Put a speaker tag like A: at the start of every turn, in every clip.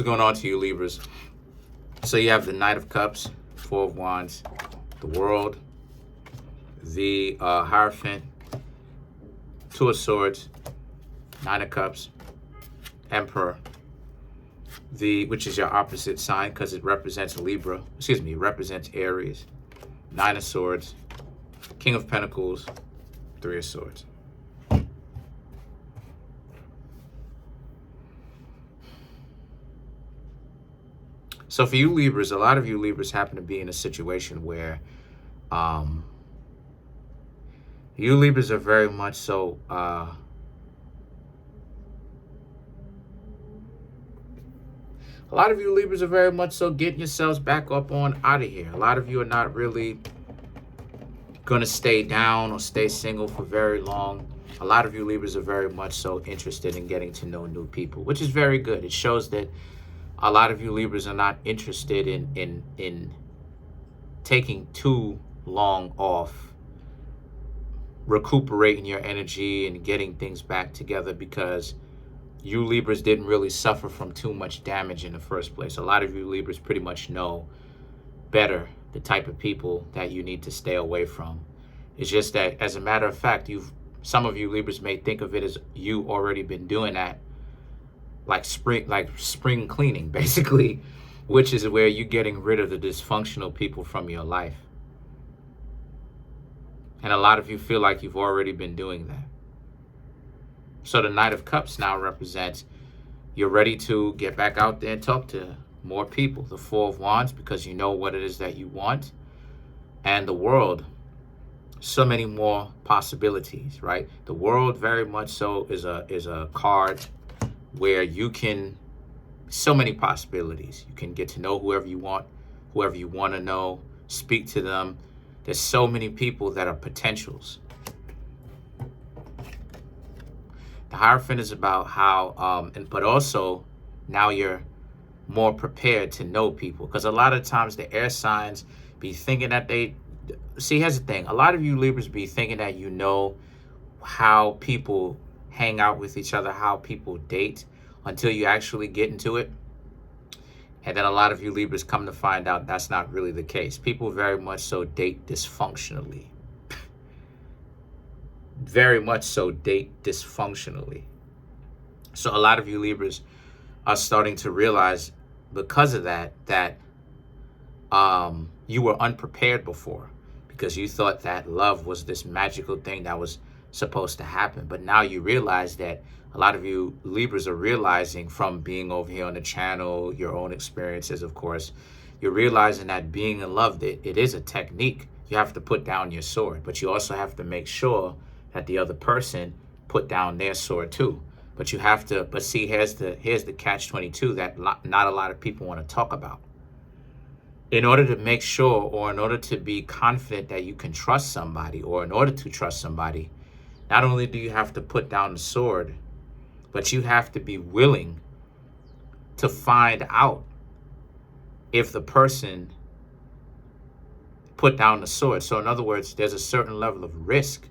A: What's going on to you, Libras? So you have the Knight of Cups, Four of Wands, the World, the Hierophant, Two of Swords, Nine of Cups, Emperor, which is your opposite sign because it represents Libra. Excuse me, it represents Aries. Nine of Swords, King of Pentacles, Three of Swords. So for you Libras, a lot of you Libras happen to be in a situation where you Libras are very much so a lot of you Libras are very much so getting yourselves back up on out of here. A lot of you are not really going to stay down or stay single for very long. A lot of you Libras are very much so interested in getting to know new people, which is very good. It shows that a lot of you Libras are not interested in taking too long off, recuperating your energy and getting things back together, because you Libras didn't really suffer from too much damage in the first place. A lot of you Libras pretty much know better the type of people that you need to stay away from. It's just that, as a matter of fact, some of you Libras may think of it as you already been doing that, like spring cleaning, basically, which is where you're getting rid of the dysfunctional people from your life. And a lot of you feel like you've already been doing that. So the Knight of Cups now represents you're ready to get back out there and talk to more people. The Four of Wands, because you know what it is that you want. And the World, so many more possibilities, right? The World very much so is a card where you can, so many possibilities. You can get to know whoever you want to know, speak to them. There's so many people that are potentials. The Hierophant is about how, but also now you're more prepared to know people. Because a lot of times the air signs be thinking that here's the thing. A lot of you Libras be thinking that you know how people hang out with each other, how people date, until you actually get into it. And then a lot of you Libras come to find out that's not really the case. People very much so date dysfunctionally. Very much so date dysfunctionally. So a lot of you Libras are starting to realize, because of that you were unprepared before, because you thought that love was this magical thing that was supposed to happen. But now you realize that a lot of you Libras are realizing, from being over here on the channel, your own experiences, of course, you're realizing that being in love, it is a technique. You have to put down your sword, but you also have to make sure that the other person put down their sword too. But you have to, but see, here's the catch-22 that not a lot of people want to talk about. In order to make sure, or in order to be confident that you can trust somebody, or in order to trust somebody, not only do you have to put down the sword, but you have to be willing to find out if the person put down the sword. So in other words, there's a certain level of risk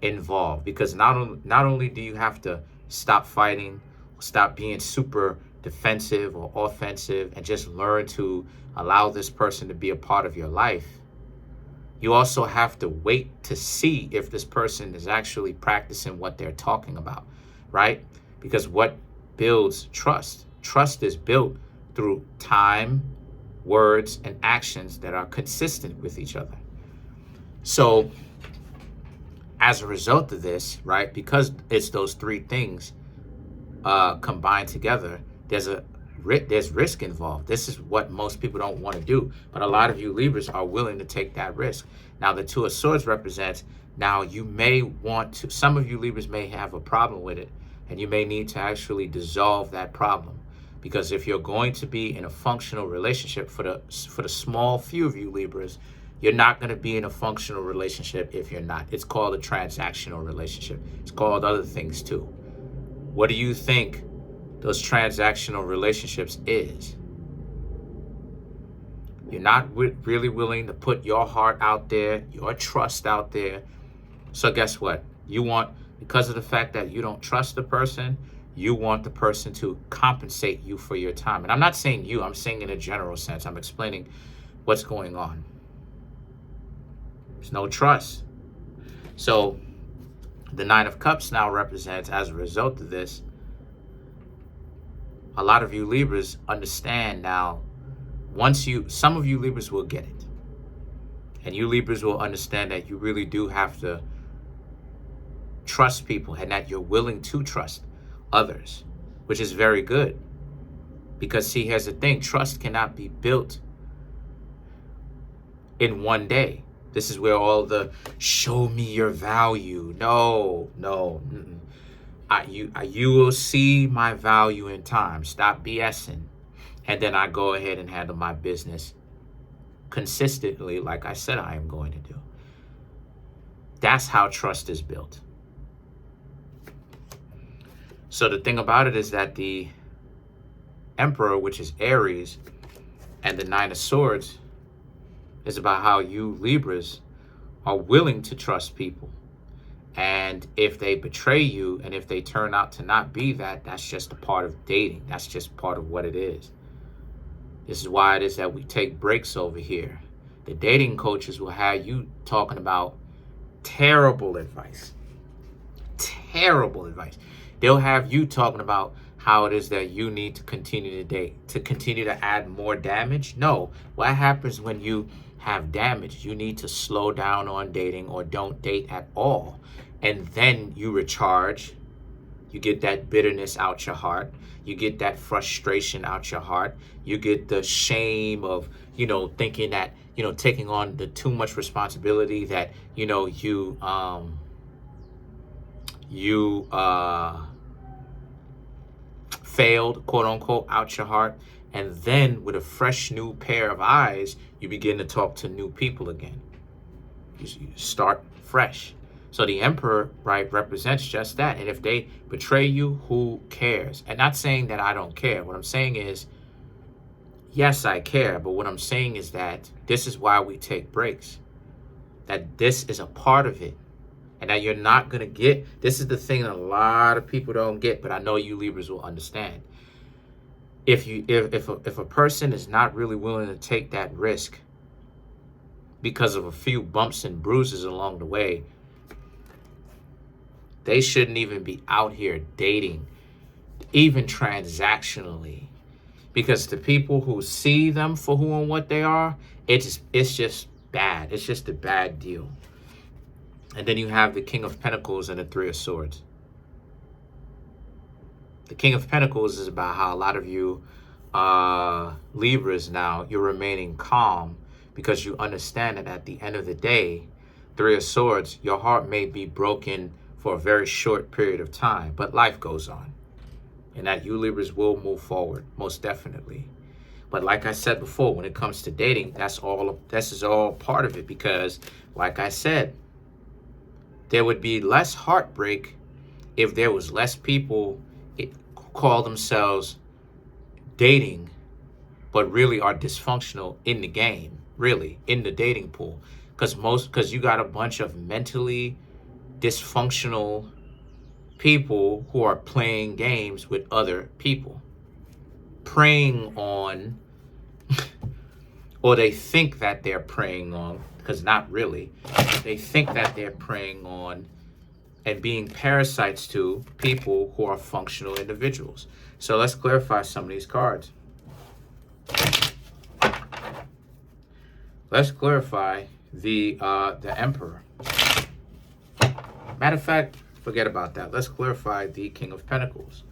A: involved, because not only do you have to stop fighting, stop being super defensive or offensive, and just learn to allow this person to be a part of your life, you also have to wait to see if this person is actually practicing what they're talking about, right? Because what builds trust? Trust is built through time, words, and actions that are consistent with each other. So as a result of this, right, because it's those three things combined together, there's risk involved. This is what most people don't want to do, but a lot of you Libras are willing to take that risk. Now the Two of Swords represents, now you may want to, some of you Libras may have a problem with it, and you may need to actually dissolve that problem. Because if you're going to be in a functional relationship, for the small few of you Libras, you're not going to be in a functional relationship if you're not. It's called a transactional relationship. It's called other things too. What do you think those transactional relationships is? You're not really willing to put your heart out there, your trust out there. So guess what? You want, because of the fact that you don't trust the person, you want the person to compensate you for your time. And I'm not saying you, I'm saying in a general sense. I'm explaining what's going on. There's no trust. So the Nine of Cups now represents, as a result of this, a lot of you Libras understand now. Some of you Libras will get it. And you Libras will understand that you really do have to trust people, and that you're willing to trust others, which is very good. Because see, here's the thing, trust cannot be built in one day. This is where all the show me your value. No. You will see my value in time. Stop BSing. And then I go ahead and handle my business consistently, like I said I am going to do. That's how trust is built. So the thing about it is that the Emperor, which is Aries, and the Nine of Swords is about how you Libras are willing to trust people. And if they betray you, and if they turn out to not be that, that's just a part of dating. That's just part of what it is. This is why it is that we take breaks over here. The dating coaches will have you talking about terrible advice. Terrible advice. They'll have you talking about how it is that you need to continue to date, to continue to add more damage. No, what happens when you have damage? You need to slow down on dating, or don't date at all. And then you recharge. You get that bitterness out your heart. You get that frustration out your heart. You get the shame of, thinking that, taking on the too much responsibility, that, you failed, quote unquote, out your heart. And then with a fresh new pair of eyes, you begin to talk to new people again. You start fresh. So the Emperor, right, represents just that. And if they betray you, who cares? And not saying that I don't care. What I'm saying is, yes, I care. But what I'm saying is that this is why we take breaks. That this is a part of it. And that you're not going to get. This is the thing that a lot of people don't get. But I know you Libras will understand. If a person is not really willing to take that risk because of a few bumps and bruises along the way, they shouldn't even be out here dating, even transactionally. Because the people who see them for who and what they are, it's just bad. It's just a bad deal. And then you have the King of Pentacles and the Three of Swords. The King of Pentacles is about how a lot of you Libras now, you're remaining calm because you understand that at the end of the day, Three of Swords, your heart may be broken for a very short period of time, but life goes on. And that you Libras will move forward, most definitely. But like I said before, when it comes to dating, this is all part of it, because like I said, there would be less heartbreak if there was less people call themselves dating, but really are dysfunctional in the game, really, in the dating pool. Because you got a bunch of mentally dysfunctional people who are playing games with other people, preying on, or they think that they're preying on, because not really, they think that they're preying on and being parasites to people who are functional individuals. So let's clarify some of these cards. Let's clarify the Emperor. Matter of fact, forget about that. Let's clarify the King of Pentacles.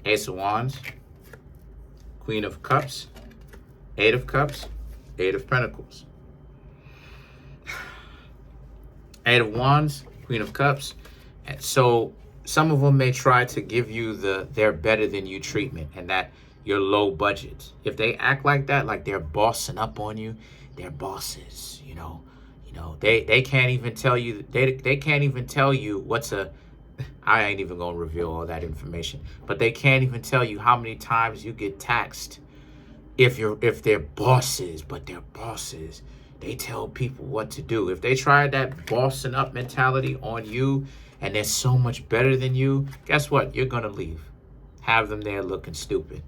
A: Ace of Wands, Queen of Cups, Eight of Cups, Eight of Pentacles. Eight of Wands, Queen of Cups. And so some of them may try to give you they're better than you treatment, and that you're low budget. If they act like that, like they're bossing up on you, they're bosses, they can't even tell you, they can't even tell you what's I ain't even gonna reveal all that information, but they can't even tell you how many times you get taxed if they're bosses, but they're bosses. They tell people what to do. If they try that bossing up mentality on you and they're so much better than you, guess what? You're going to leave. Have them there looking stupid.